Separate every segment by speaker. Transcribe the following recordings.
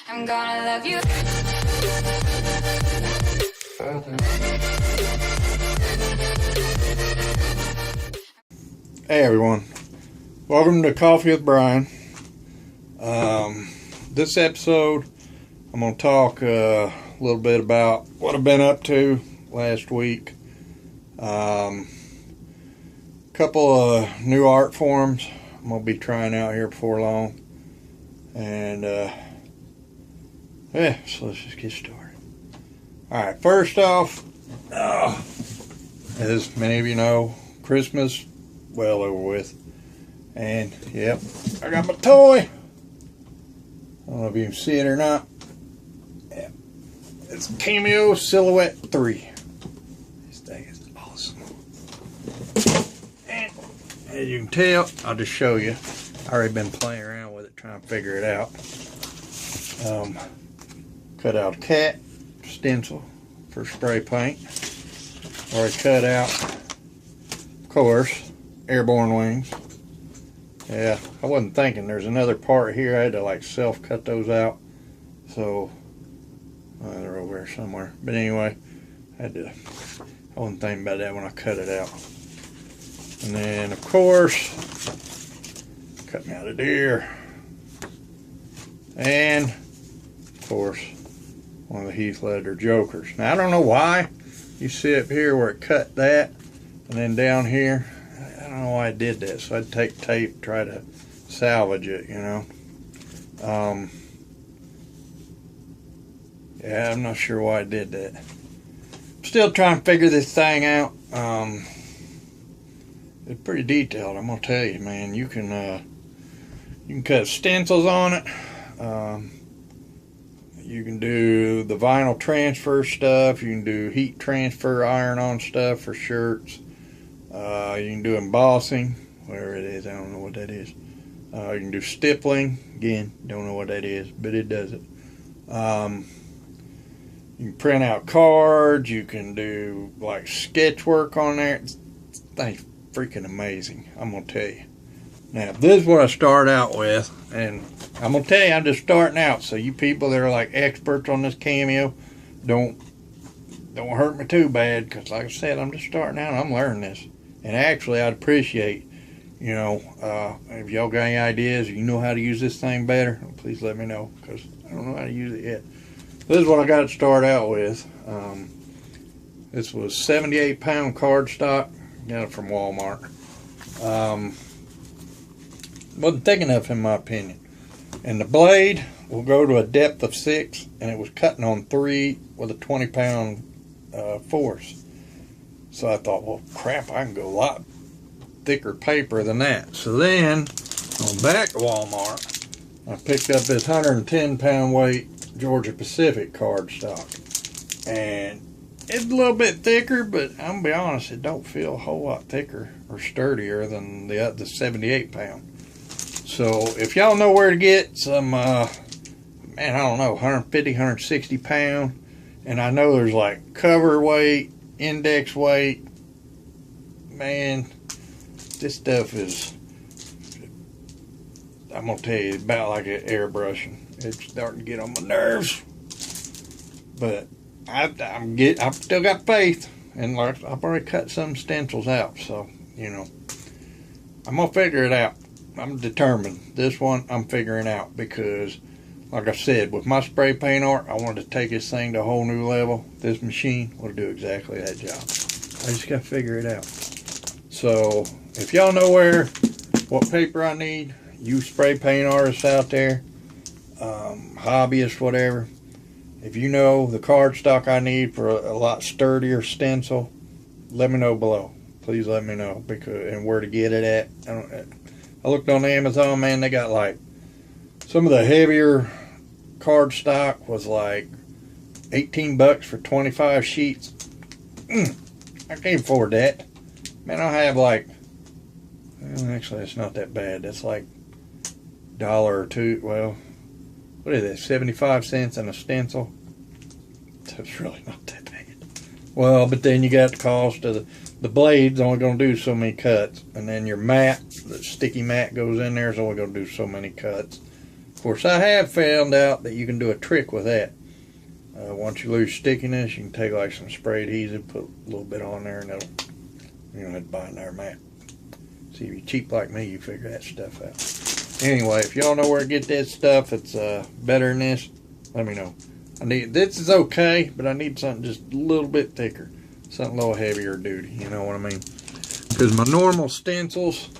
Speaker 1: I'm gonna love you.
Speaker 2: Hey everyone, welcome to Coffee with Brian. This episode I'm going to talk a little bit about what I've been up to last week. Couple of new art forms I'm going to be trying out here before long. And so let's just get started. Alright, first off, as many of you know, Christmas well over with. And yep, I got my toy. I don't know if you can see it or not. Yeah. It's Cameo Silhouette 3. This thing is awesome. And as you can tell, I'll just show you. I already been playing around with it, trying to figure it out. Cut out a cat stencil for spray paint. Already cut out, of course, airborne wings. Yeah, I wasn't thinking there's another part here. I had to like self cut those out. So they're over there somewhere. But anyway, I wasn't thinking about that when I cut it out. And then of course, cut me out a deer. And of course, one of the Heath Ledger Jokers. Now I don't know why you see up here where it cut that, and then down here, I don't know why I did that. So I'd take tape, try to salvage it, you know. Yeah, I'm not sure why I did that. Still trying to figure this thing out. It's pretty detailed, I'm gonna tell you, man. You can cut stencils on it. You can do the vinyl transfer stuff. You can do heat transfer iron-on stuff for shirts. You can do embossing, whatever it is. I don't know what that is. You can do stippling. Again, don't know what that is, but it does it. You can print out cards. You can do like sketch work on there. It's freaking amazing, I'm going to tell you. Now, this is what I start out with, and I'm going to tell you, I'm just starting out, so you people that are like experts on this Cameo, don't hurt me too bad, because like I said, I'm just starting out, and I'm learning this. And actually, I'd appreciate, you know, if y'all got any ideas, you know how to use this thing better, please let me know, because I don't know how to use it yet. This is what I got to start out with. This was 78-pound cardstock. Got it from Walmart. Wasn't thick enough in my opinion. And the blade will go to a depth of 6, and it was cutting on 3 with a 20-pound force. So I thought, well, crap, I can go a lot thicker paper than that. So then, on back to Walmart, I picked up this 110-pound weight Georgia Pacific cardstock. And it's a little bit thicker, but I'm going to be honest, it don't feel a whole lot thicker or sturdier than the 78 pound. So if y'all know where to get some, man, I don't know, 150, 160 pound, and I know there's like cover weight, index weight, man, this stuff is, I'm going to tell you, about like an airbrushing. It's starting to get on my nerves, but I've still got faith, and like I've already cut some stencils out, so you know I'm gonna figure it out. I'm determined. This one I'm figuring out because, like I said, with my spray paint art, I wanted to take this thing to a whole new level. This machine will do exactly that job. I just gotta figure it out. So if y'all know what paper I need, you spray paint artists out there, hobbyists, whatever. If you know the cardstock I need for a lot sturdier stencil, let me know below. Please let me know, and where to get it at. I looked on Amazon, man. They got like some of the heavier cardstock was like $18 for 25 sheets. I can't afford that. Man, I'll have like, well, actually, it's not that bad. That's like $1 or $2. Well, what is that, 75 cents and a stencil? That's really not that bad. Well, but then you got the cost of the blade's only going to do so many cuts. And then your mat, the sticky mat goes in there, is only going to do so many cuts. Of course, I have found out that you can do a trick with that. Once you lose stickiness, you can take like some spray adhesive, put a little bit on there, and it'll, you don't have to buy another mat. See, if you're cheap like me, you figure that stuff out. Anyway, if y'all know where to get that stuff that's better than this, let me know. This is okay, but I need something just a little bit thicker. Something a little heavier duty, you know what I mean? Because my normal stencils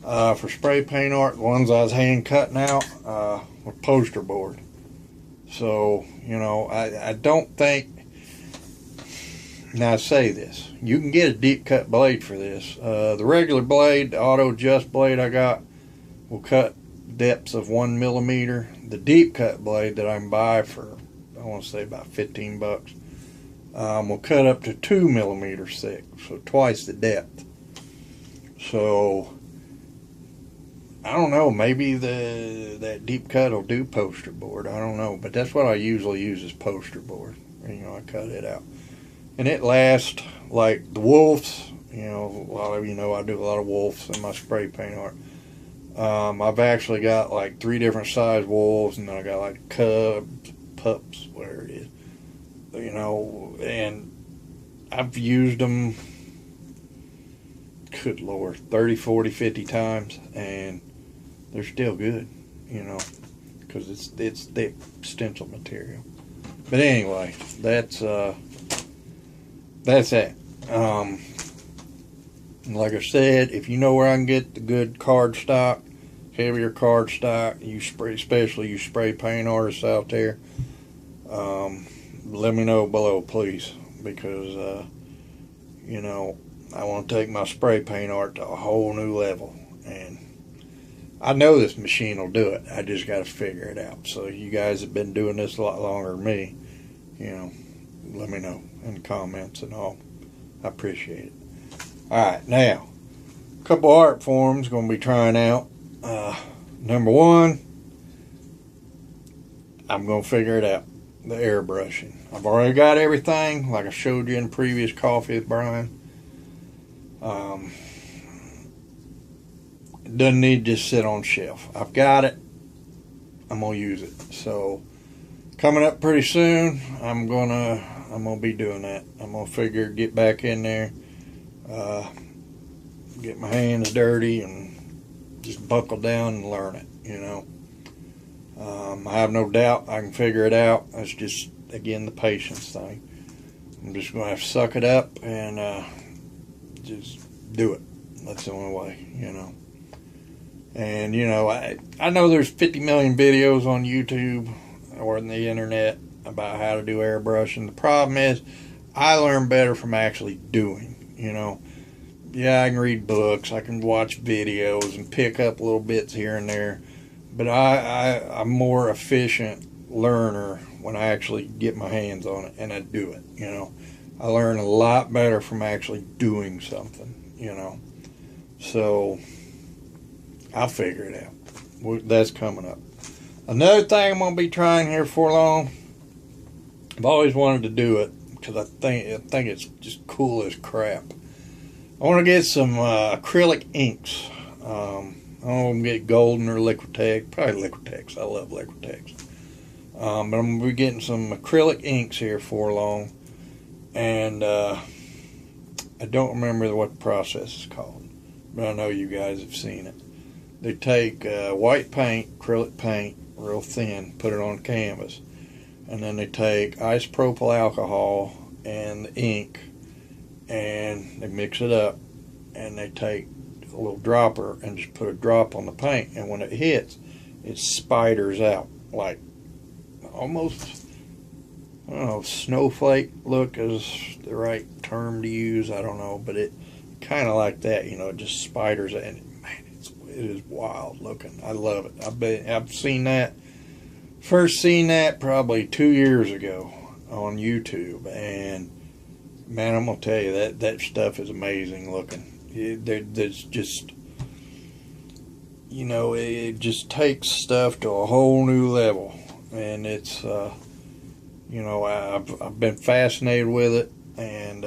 Speaker 2: for spray paint art, the ones I was hand cutting out, were poster board. So, you know, I don't think, now I say this, you can get a deep cut blade for this. The regular blade, the auto adjust blade I got, will cut depths of 1 millimeter. The deep cut blade that I can buy for, I want to say about 15 bucks, will cut up to 2 millimeters thick, so twice the depth. So, I don't know, maybe that deep cut will do poster board. I don't know, but that's what I usually use is poster board. You know, I cut it out. And it lasts like the wolves. You know, a lot of you know I do a lot of wolves in my spray paint art. I've actually got like 3 different size wolves, and then I got like cubs, pups, whatever it is. You know, and I've used them, good Lord, 30, 40, 50 times, and they're still good, you know, because it's thick stencil material. But anyway, that's that. Like I said, if you know where I can get the good cardstock, heavier cardstock, especially you spray paint artists out there, let me know below, please, because you know, I want to take my spray paint art to a whole new level, and I know this machine will do it. I just got to figure it out. So you guys have been doing this a lot longer than me. You know, let me know in the comments and all. I appreciate it. Alright, now, a couple art forms going to be trying out. Number 1, I'm going to figure it out. The airbrushing. I've already got everything, like I showed you in the previous Coffee with Brian. It doesn't need to just sit on the shelf. I've got it. I'm gonna use it. So coming up pretty soon, I'm gonna be doing that. I'm gonna get back in there, get my hands dirty, and just buckle down and learn it. You know, I have no doubt I can figure it out. It's just, again, the patience thing. I'm just gonna have to suck it up and just do it. That's the only way, you know. And, you know, I know there's 50 million videos on YouTube or on the internet about how to do airbrushing. The problem is, I learn better from actually doing, you know. Yeah, I can read books, I can watch videos and pick up little bits here and there, but I'm more efficient learner when I actually get my hands on it and I do it, you know. I learn a lot better from actually doing something, you know. So I'll figure it out. That's coming up. Another thing I'm going to be trying here for long, I've always wanted to do it because I think it's just cool as crap. I want to get some acrylic inks. I'm going to get golden or Liquitex. Probably Liquitex. I love Liquitex. But I'm going to be getting some acrylic inks here for long. And I don't remember what the process is called, but I know you guys have seen it. They take white paint, acrylic paint, real thin, put it on canvas, and then they take isopropyl alcohol and the ink, and they mix it up, and they take a little dropper and just put a drop on the paint, and when it hits, it spiders out like almost, I don't know if snowflake look is the right term to use, I don't know, but it kind of like that, you know, it just spiders, and man, it is wild looking. I love it. I've seen that, first seen that probably 2 years ago on YouTube, and man, I'm gonna tell you that stuff is amazing looking. There's just, you know, it just takes stuff to a whole new level, and it's you know, I've been fascinated with it, and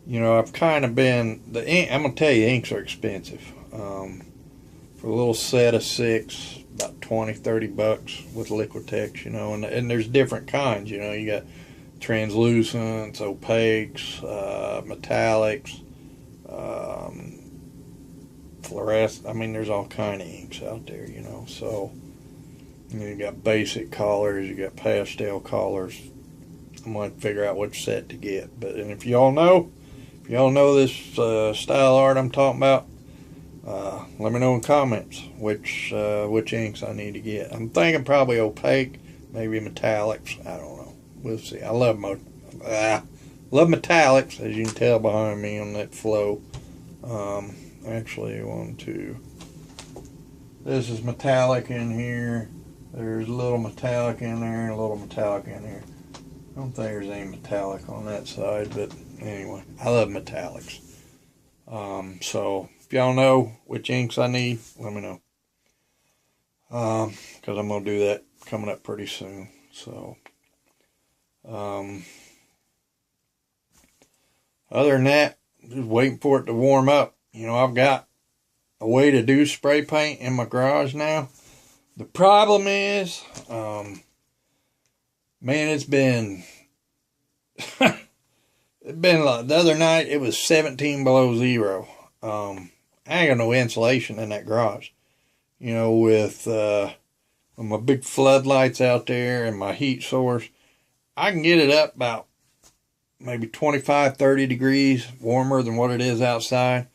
Speaker 2: you know, I've kind of been, I'm gonna tell you, inks are expensive. For a little set of 6, about 20, 30 bucks with Liquitex, you know, and there's different kinds, you know. You got translucents, opaques, metallics, fluorescent. I mean, there's all kind of inks out there, you know. So you got basic colors, you got pastel colors. I'm going to figure out which set to get. But and if y'all know this style art I'm talking about, let me know in comments which inks I need to get. I'm thinking probably opaque, maybe metallics. I don't know. We'll see. I love metallics, as you can tell behind me on that flow. Actually, this is metallic in here. There's a little metallic in there and a little metallic in here. I don't think there's any metallic on that side, but anyway, I love metallics. So if y'all know which inks I need, let me know. Because I'm going to do that coming up pretty soon. So, other than that, just waiting for it to warm up. You know, I've got a way to do spray paint in my garage now. The problem is, man, it's been like the other night it was 17 below zero. I ain't got no insulation in that garage. You know, with my big floodlights out there and my heat source, I can get it up about maybe 25, 30 degrees warmer than what it is outside.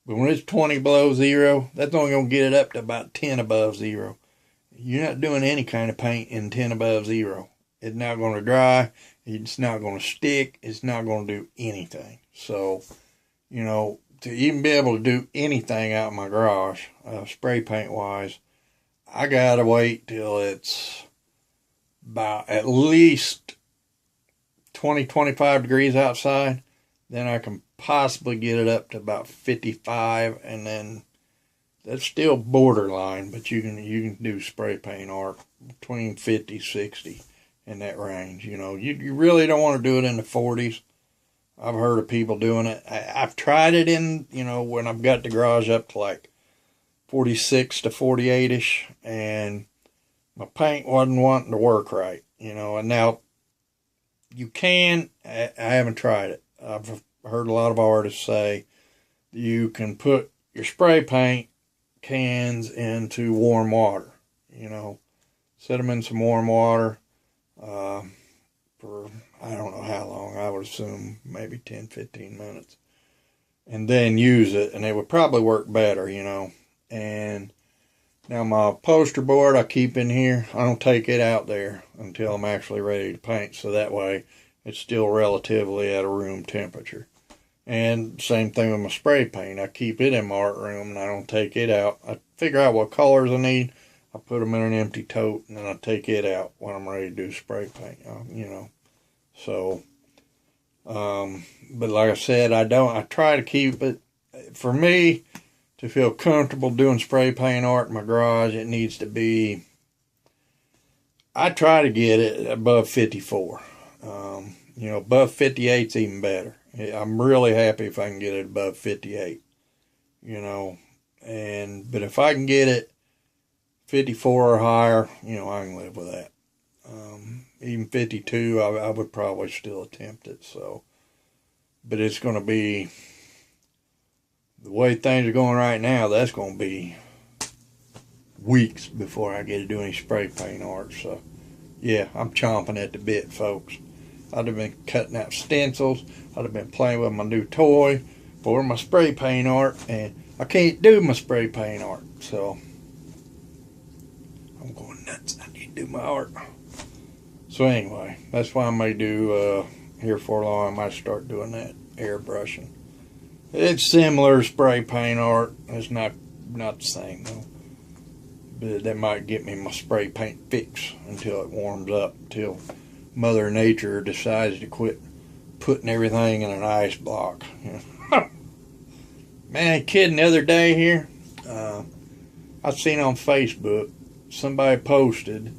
Speaker 2: But when it's 20 below zero, that's only going to get it up to about 10 above zero. You're not doing any kind of paint in 10 above zero. It's not going to dry. It's not going to stick. It's not going to do anything. So, you know, to even be able to do anything out in my garage, spray paint wise, I got to wait till it's about at least 20, 25 degrees outside. Then I can possibly get it up to about 55, and then that's still borderline, but you can do spray paint art between 50, 60 in that range. You know, you really don't want to do it in the 40s. I've heard of people doing it. I've tried it in, you know, when I've got the garage up to like 46 to 48-ish, and my paint wasn't wanting to work right, you know. And now you can, I haven't tried it. I've heard a lot of artists say you can put your spray paint cans into warm water, you know, set them in some warm water for I don't know how long. I would assume maybe 10, 15 minutes, and then use it, and it would probably work better, you know. And now my poster board I keep in here. I don't take it out there until I'm actually ready to paint, so that way it's still relatively at a room temperature. And same thing with my spray paint. I keep it in my art room and I don't take it out. I figure out what colors I need. I put them in an empty tote, and then I take it out when I'm ready to do spray paint, you know. So, but like I said, I try to keep it, for me, to feel comfortable doing spray paint art in my garage, it needs to be, I try to get it above 54. You know, above 58 is even better. I'm really happy if I can get it above 58, you know. But if I can get it 54 or higher, you know, I can live with that. Even 52, I would probably still attempt it. So, but it's going to be, the way things are going right now, that's going to be weeks before I get to do any spray paint art. So, yeah, I'm chomping at the bit, folks. I'd have been cutting out stencils. I'd have been playing with my new toy for my spray paint art, and I can't do my spray paint art. So, I'm going nuts. I need to do my art. So anyway, that's why I may do, here for long, I might start doing that airbrushing. It's similar spray paint art. It's not the same though. But that might get me my spray paint fix until it warms up, until Mother Nature decides to quit putting everything in an ice block. Man, kidding, the other day here, I seen on Facebook, somebody posted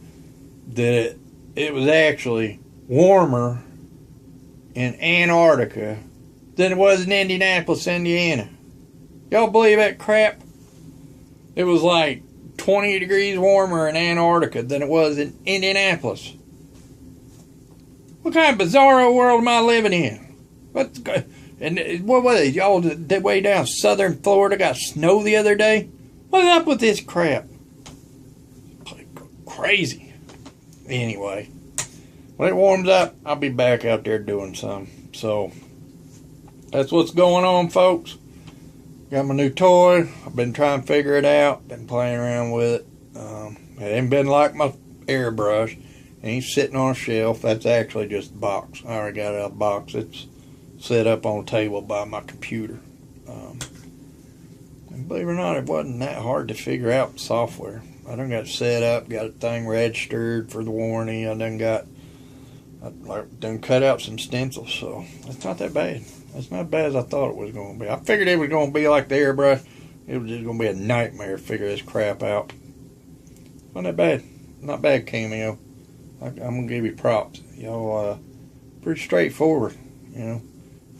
Speaker 2: that it was actually warmer in Antarctica than it was in Indianapolis, Indiana. Y'all believe that crap? It was like 20 degrees warmer in Antarctica than it was in Indianapolis. What kind of bizarro world am I living in? And what was it? Y'all way down southern Florida got snow the other day? What's up with this crap? Crazy. Anyway, when it warms up, I'll be back out there doing some. So, that's what's going on, folks. Got my new toy. I've been trying to figure it out. Been playing around with it. It ain't been like my airbrush. It ain't sitting on a shelf. That's actually just a box. I already got it out of the box. It's set up on a table by my computer. And believe it or not, it wasn't that hard to figure out the software. I done got it set up, got a thing registered for the warranty. I done cut out some stencils, so it's not that bad. It's not as bad as I thought it was going to be. I figured it was going to be like the airbrush. It was just going to be a nightmare to figure this crap out. Not that bad. Not bad, Cameo. I'm going to give you props. Y'all, pretty straightforward, you know.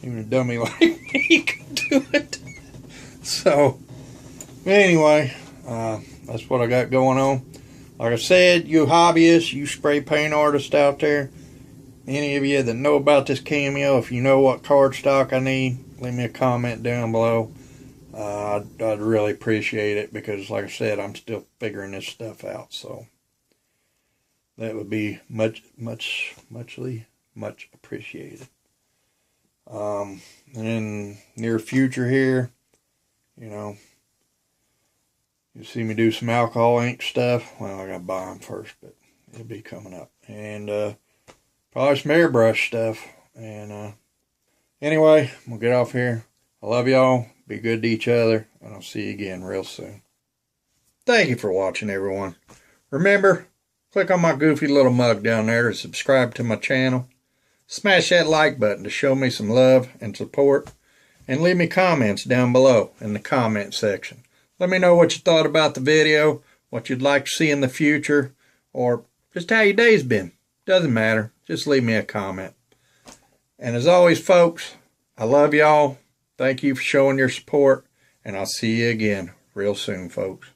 Speaker 2: Even a dummy like me can do it. So, anyway, that's what I got going on. Like I said, you hobbyists, you spray paint artists out there, any of you that know about this Cameo, if you know what cardstock I need, leave me a comment down below. I'd really appreciate it because, like I said, I'm still figuring this stuff out. So that would be muchly appreciated. In near future here, you know, you see me do some alcohol ink stuff. Well, I gotta buy them first, but it'll be coming up. And probably some airbrush stuff. And anyway, we'll get off here. I love y'all. Be good to each other. And I'll see you again real soon. Thank you for watching, everyone. Remember, click on my goofy little mug down there to subscribe to my channel. Smash that like button to show me some love and support. And leave me comments down below in the comment section. Let me know what you thought about the video, what you'd like to see in the future, or just how your day's been. Doesn't matter. Just leave me a comment. And as always, folks, I love y'all. Thank you for showing your support, and I'll see you again real soon, folks.